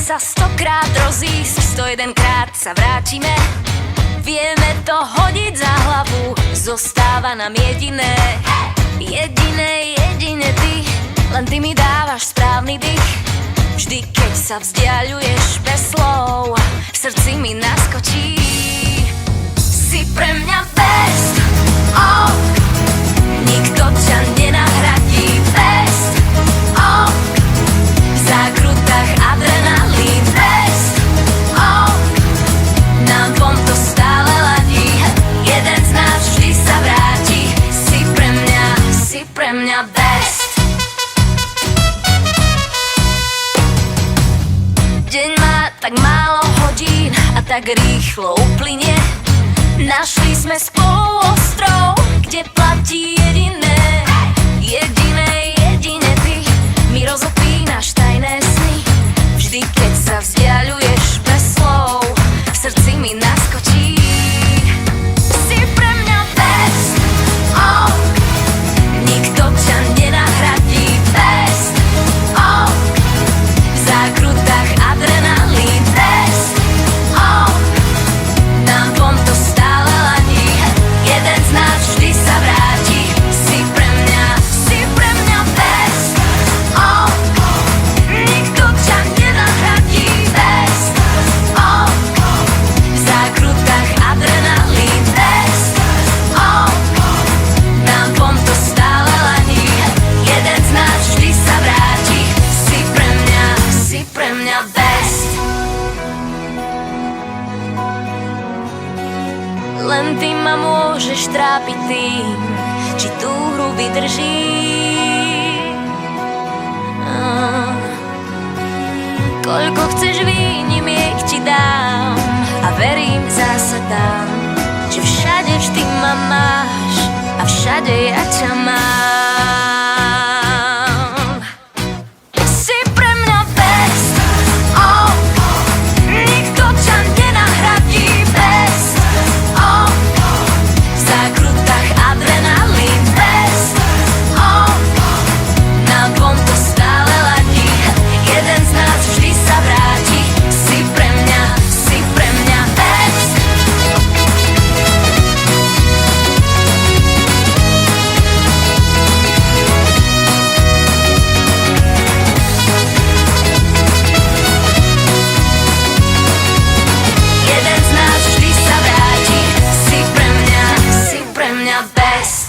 sa 100-krát rozísť, 101-krát sa vrátime. Vieme to hodiť za hlavu, zostáva nám jediné. Jedine ty, len ty mi dávaš správny dých. Vždy, keď sa vzdialuješ bez slov, v srdci mi naskočí. Si pre mňa best, oh, nikto ťa nenahradí. Best, oh, v zákrutách adrenalín. Best, oh, nám dvom to stále ladí. Jeden z nás vždy sa vráti. Si pre mňa best. Deň má tak málo hodín a tak rýchlo uplynie. Našli sme spolu ostrov, kde platí jediné. Jedine ty mi rozopínaš tajné sny. Vždy, keď sa vzdialuješ bez slov, v srdci mi naskočí. Si pre mňa best, oh, nikto ťa nenahradí. Best, oh, v zákrutách adrenalín. Best, oh, nám dvom to stále ladí. Jeden z nás vždy sa vráti. Si pre mňa best, oh, nikto ťa nenahradí. Best, oh, v zákrutách adrenalín. Best, oh, nám dvom to stále ladí. Jeden z nás vždy sa vráti. Si pre mňa best. Len ty ma môžeš trápiť tým, či tú hru vydržím. Koľko chceš výnimiek ti dám a verím zasa dám, že všade vždy ma máš a všade ja ťa mám. Si pre mňa best, oh, nikto ťa nenahradí. Best, oh, v zákrutách adrenalín. Best, oh, nám dvom to stále ladí. Jeden z nás vždy sa vráti. Si pre mňa best. Jeden z nás vždy sa vráti. Si pre mňa best.